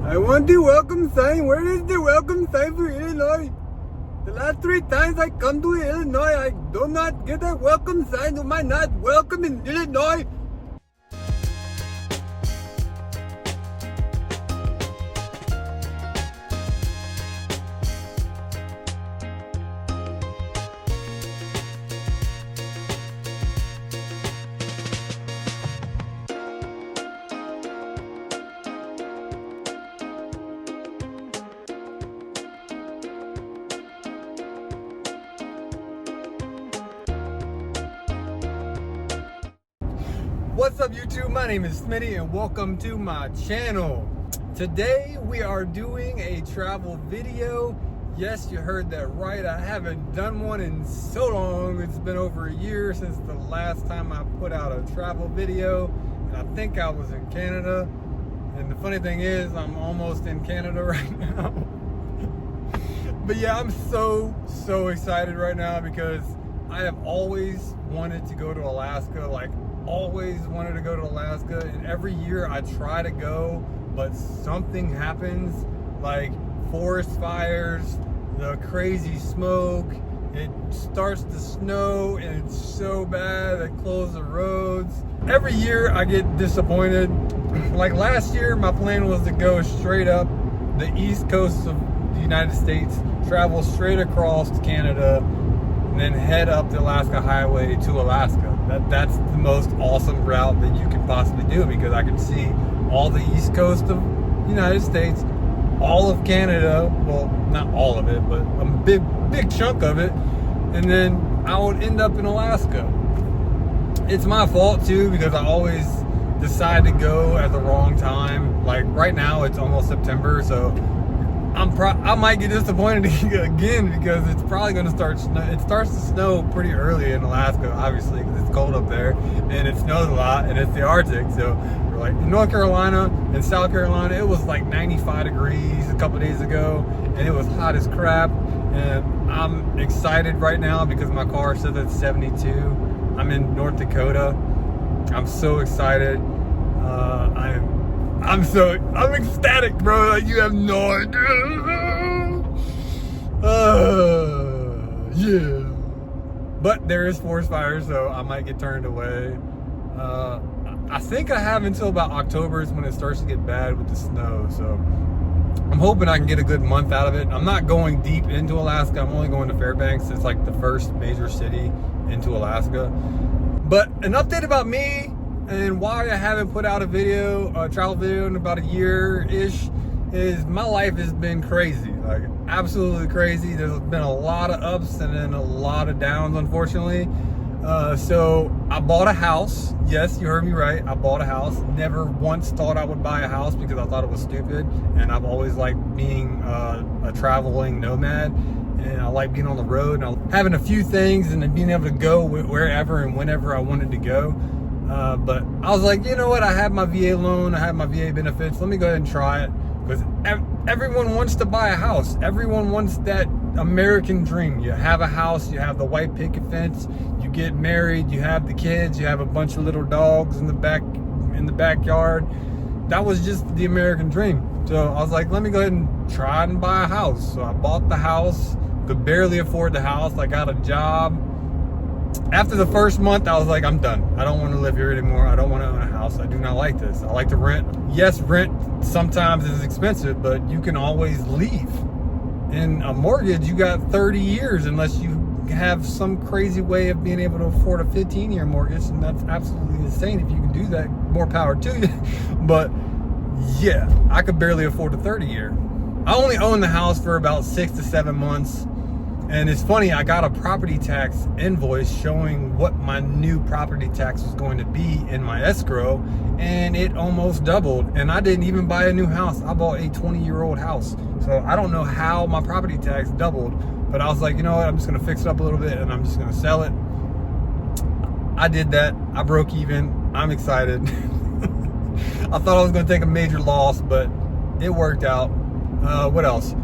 I want the welcome sign. Where is the welcome sign for Illinois? The last 3 times I come to Illinois, I do not get a welcome sign. Am I not welcome in Illinois? What's up YouTube? My name is Smitty and welcome to my channel. Today we are doing a travel video. Yes, you heard that right. I haven't done one in so long. It's been over a year since the last time I put out a travel video. And I think I was in Canada. And the funny thing is I'm almost in Canada right now. But yeah, I'm so excited right now because I have always wanted to go to Alaska. Always wanted to go to Alaska, and every year I try to go, but something happens, like forest fires, the crazy smoke, it starts to snow, and it's so bad they close the roads. Every year I get disappointed. Like last year, my plan was to go straight up the east coast of the United States, travel straight across to Canada, and then head up the Alaska Highway to Alaska. That's the most awesome route that you can possibly do because I can see all the east coast of the United States, all of Canada, well, not all of it, but a big chunk of it, and then I would end up in Alaska. It's my fault too because I always decide to go at the wrong time. Like right now it's almost September, so I might get disappointed again because it's probably going to start snow. It starts to snow pretty early in Alaska, obviously, because it's cold up there, and it snows a lot, and it's the Arctic. So, like in North Carolina and South Carolina, it was like 95 degrees a couple days ago, and it was hot as crap. And I'm excited right now because my car says it's 72. I'm in North Dakota. I'm so excited. I'm ecstatic, bro. Like, you have no idea. Yeah. But there is forest fire, so I might get turned away. I think I have until about October is when it starts to get bad with the snow. So I'm hoping I can get a good month out of it. I'm not going deep into Alaska. I'm only going to Fairbanks. It's like the first major city into Alaska. But an update about me and why I haven't put out a travel video in about a year-ish is my life has been crazy, like absolutely crazy. There's been a lot of ups and then a lot of downs, unfortunately. So I bought a house. Yes, you heard me right. I bought a house. Never once thought I would buy a house because I thought it was stupid. And I've always liked being a traveling nomad. And I like being on the road and having a few things and then being able to go wherever and whenever I wanted to go. But I was like, you know what? I have my VA loan. I have my VA benefits. Let me go ahead and try it because everyone wants to buy a house. Everyone wants that American dream. You have a house, you have the white picket fence, you get married, you have the kids, you have a bunch of little dogs in the backyard. That was just the American dream. So I was like, let me go ahead and try and buy a house. So I bought the house, could barely afford the house. I got a job. After the first month, I was like, I'm done. I don't want to live here anymore. I don't want to own a house. I do not like this. I like to rent. Yes, rent sometimes is expensive, but you can always leave. In a mortgage, you got 30 years unless you have some crazy way of being able to afford a 15-year mortgage, and that's absolutely insane. If you can do that, more power to you. But yeah, I could barely afford a 30-year. I only owned the house for about 6 to 7 months. And it's funny, I got a property tax invoice showing what my new property tax was going to be in my escrow, and it almost doubled. And I didn't even buy a new house. I bought a 20-year-old house. So I don't know how my property tax doubled, but I was like, you know what, I'm just gonna fix it up a little bit and I'm just gonna sell it. I did that. I broke even. I'm excited. I thought I was gonna take a major loss, but it worked out. What else?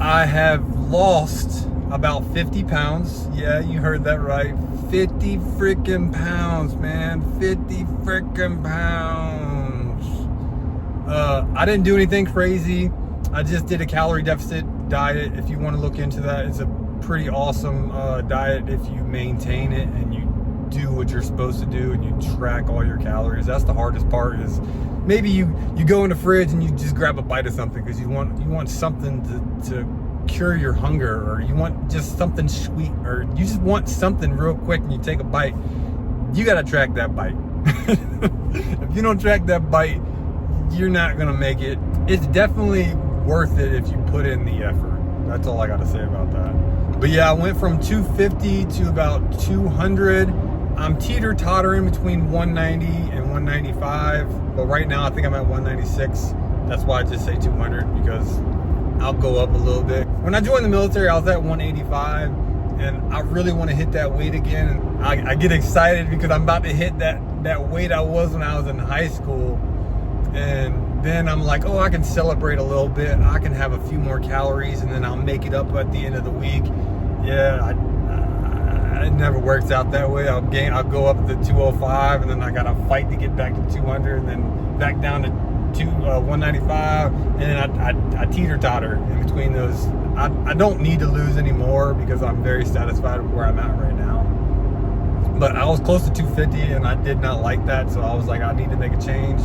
I have lost about 50 pounds. Yeah, you heard that right. 50 freaking pounds, man. 50 freaking pounds. I didn't do anything crazy. I just did a calorie deficit diet. If you want to look into that, it's a pretty awesome diet if you maintain it and you do what you're supposed to do and you track all your calories. That's the hardest part, is maybe you go in the fridge and you just grab a bite of something because you want something to cure your hunger, or you want just something sweet, or you just want something real quick and you take a bite. You got to track that bite. If you don't track that bite, you're not gonna make it. It's definitely worth it if you put in the effort. That's all I got to say about that. But yeah, I went from 250 to about 200. I'm teeter-tottering between 190 and 195, but right now I think I'm at 196. That's why I just say 200, because I'll go up a little bit. When I joined the military, I was at 185, and I really want to hit that weight again. And I get excited because I'm about to hit that weight I was when I was in high school. And then I'm like, oh, I can celebrate a little bit. I can have a few more calories, and then I'll make it up at the end of the week. Yeah, it never works out that way. I'll go up to 205, and then I gotta fight to get back to 200, and then back down to 195, and then I teeter-totter in between those. I don't need to lose anymore because I'm very satisfied with where I'm at right now. But I was close to 250, and I did not like that, so I was like, I need to make a change.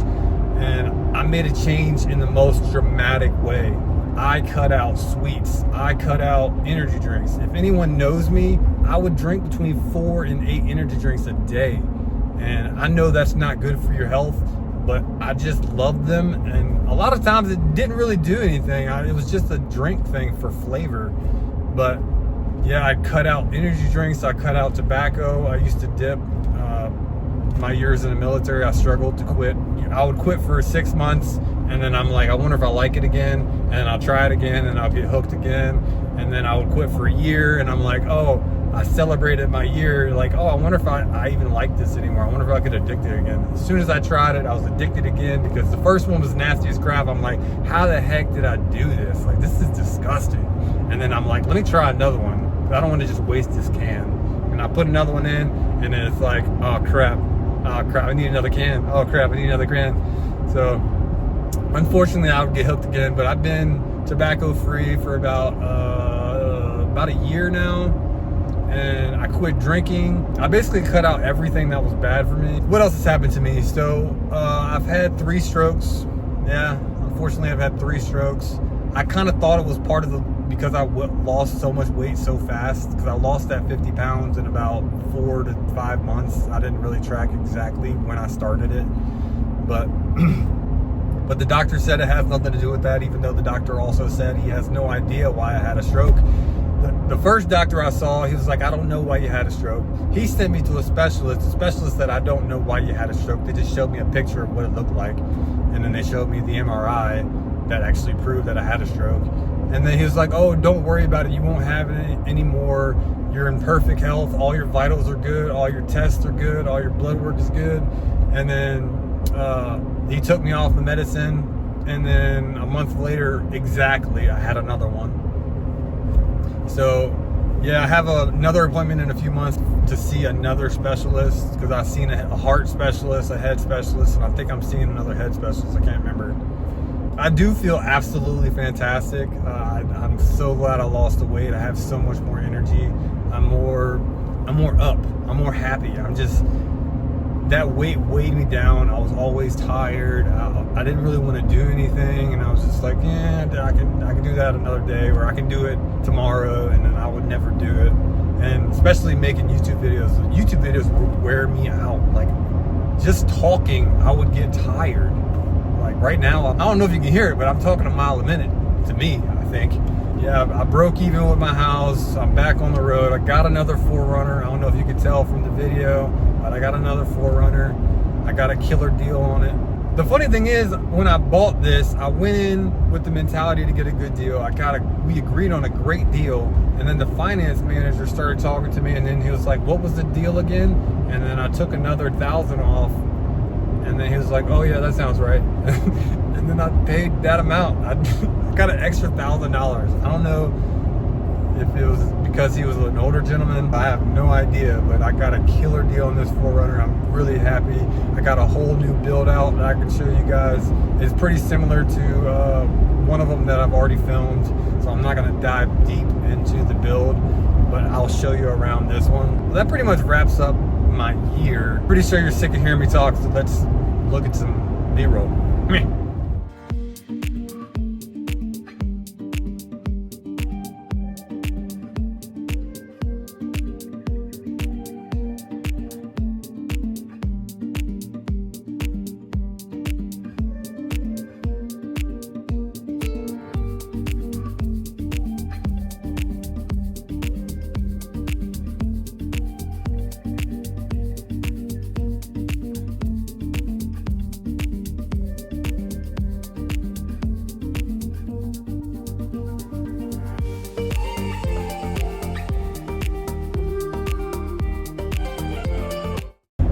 And I made a change in the most dramatic way. I cut out sweets. I cut out energy drinks. If anyone knows me, I would drink between 4 and 8 energy drinks a day. And I know that's not good for your health, but I just loved them. And a lot of times it didn't really do anything. It was just a drink thing for flavor. But yeah, I cut out energy drinks. I cut out tobacco. I used to dip. My years in the military, I struggled to quit. I would quit for 6 months, and then I'm like, I wonder if I like it again, and I'll try it again, and I'll get hooked again. And then I would quit for a year, and I'm like, oh, I celebrated my year. Like, oh, I wonder if I even like this anymore. I wonder if I get addicted again. As soon as I tried it, I was addicted again, because the first one was nasty as crap. I'm like, how the heck did I do this? Like, this is disgusting. And then I'm like, let me try another one. I don't want to just waste this can. And I put another one in, and then it's like, oh crap, I need another can. Oh crap, I need another can. So unfortunately I would get hooked again. But I've been tobacco free for about a year now, and I quit drinking. I basically cut out everything that was bad for me. What else has happened to me? So I've had 3 strokes. Yeah, unfortunately I've had 3 strokes. I kind of thought it was part of because I lost so much weight so fast, because I lost that 50 pounds in about 4 to 5 months. I didn't really track exactly when I started it, but the doctor said it has nothing to do with that, even though the doctor also said he has no idea why I had a stroke. The first doctor I saw, he was like, I don't know why you had a stroke. He sent me to a specialist that I don't know why you had a stroke. They just showed me a picture of what it looked like, and then they showed me the MRI that actually proved that I had a stroke. And then he was like, oh, don't worry about it. You won't have it anymore. You're in perfect health. All your vitals are good. All your tests are good. All your blood work is good. And then he took me off the medicine. And then a month later, exactly, I had another one. So yeah, I have another appointment in a few months to see another specialist, because I've seen a heart specialist, a head specialist, and I think I'm seeing another head specialist. I can't remember. I do feel absolutely fantastic. I'm so glad I lost the weight. I have so much more energy. I'm more up. I'm more happy. That weight weighed me down. I was always tired. I didn't really want to do anything, and I was just like, yeah, I can do that another day, or I can do it tomorrow, and then I would never do it. And especially making YouTube videos. YouTube videos would wear me out. Like, just talking, I would get tired. Like right now, I don't know if you can hear it, but I'm talking a mile a minute to me, I think. Yeah, I broke even with my house. I'm back on the road. I got another 4Runner. I don't know if you could tell from the video, but I got another 4Runner. I got a killer deal on it. The funny thing is, when I bought this, I went in with the mentality to get a good deal. We agreed on a great deal, and then the finance manager started talking to me, and then he was like, what was the deal again? And then I took another 1,000 off. And then he was like, oh yeah, that sounds right. And then I paid that amount. I got an extra $1,000. I don't know if it was because he was an older gentleman. I have no idea, but I got a killer deal on this 4Runner. I'm really happy. I got a whole new build out that I can show you guys. It's pretty similar to one of them that I've already filmed, so I'm not going to dive deep into the build, but I'll show you around this one. Well, that pretty much wraps up my year. Pretty sure you're sick of hearing me talk, so let's look at some B-roll.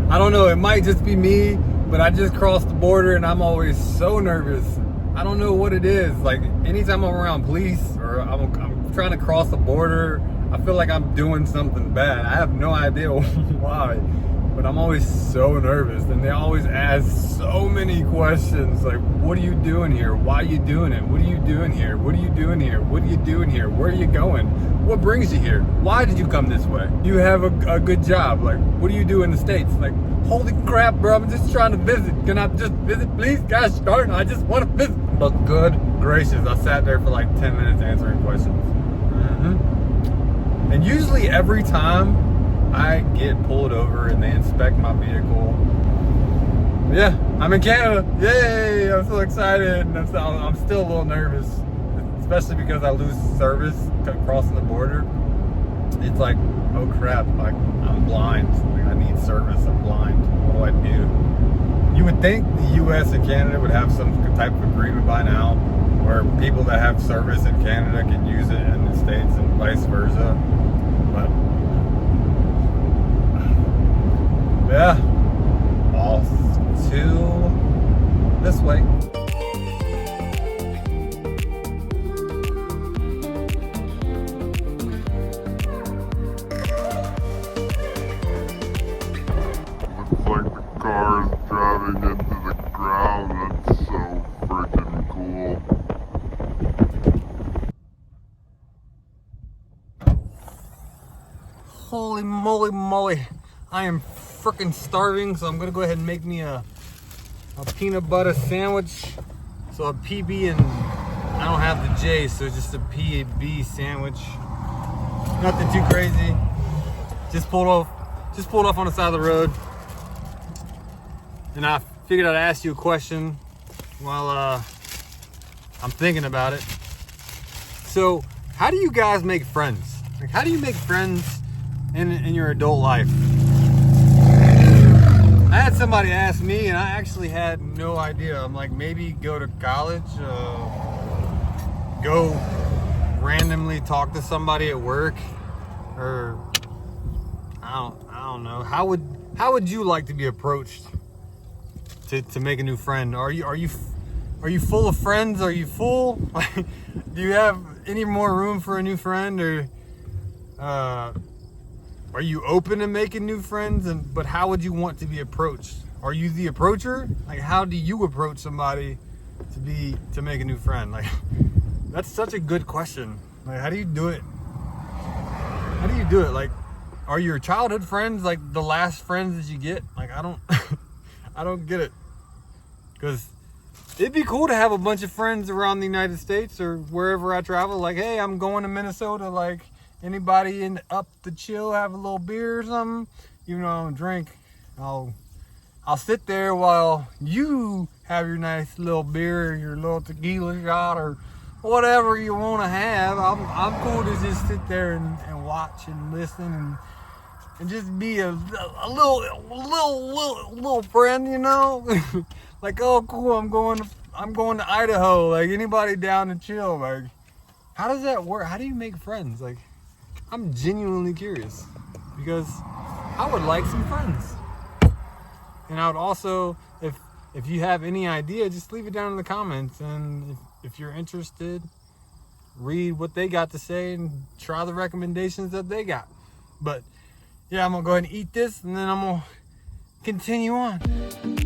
I don't know, it might just be me, but I just crossed the border and I'm always so nervous. I don't know what it is. Like, anytime I'm around police or I'm trying to cross the border, I feel like I'm doing something bad. I have no idea why, but I'm always so nervous. And they always ask so many questions, like, what are you doing here? Why are you doing it? What are you doing here? What are you doing here? What are you doing here? Where are you going? What brings you here? Why did you come this way? You have a good job. Like, what do you do in the States? Like, holy crap, bro, I'm just trying to visit. Can I just visit, please? Gosh darn, I just want to visit. But good gracious, I sat there for like 10 minutes answering questions. And usually every time I get pulled over and they inspect my vehicle, yeah, I'm in Canada. Yay, I'm so excited. And I'm still a little nervous, especially because I lose service crossing the border. It's like, oh crap, like, I'm blind. Like, I need service, I'm blind. What do I do? You would think the US and Canada would have some type of agreement by now where people that have service in Canada can use it in the States and vice versa. But yeah, off to this way. Cars driving into the ground. That's so freaking cool. Holy moly. I am freaking starving, so I'm gonna go ahead and make me a peanut butter sandwich. So a PB, and I don't have the J, so just a PB sandwich. Nothing too crazy. Just pulled off on the side of the road. And I figured I'd ask you a question while I'm thinking about it. So, how do you guys make friends? Like, how do you make friends in your adult life? I had somebody ask me, and I actually had no idea. I'm like, maybe go to college, go randomly talk to somebody at work, or I don't know. How would you like to be approached to make a new friend? Are you full of friends? Are you full? Do you have any more room for a new friend, or are you open to making new friends? But how would you want to be approached? Are you the approacher? Like, how do you approach somebody to make a new friend? Like, that's such a good question. Like, how do you do it? How do you do it? Like, are your childhood friends like the last friends that you get? Like, I don't get it. Because it'd be cool to have a bunch of friends around the United States or wherever I travel. Like, hey, I'm going to Minnesota. Like, anybody up to chill, have a little beer or something? Even though I don't drink, I'll sit there while you have your nice little beer, your little tequila shot, or whatever you want to have. I'm cool to just sit there and watch and listen and just be a little friend, you know. Like, oh cool, I'm going to Idaho. Like, anybody down to chill? Like, how does that work? How do you make friends? Like, I'm genuinely curious, because I would like some friends. And I would also, if you have any idea, just leave it down in the comments. And if you're interested, read what they got to say and try the recommendations that they got. But yeah, I'm gonna go ahead and eat this, and then I'm gonna continue on.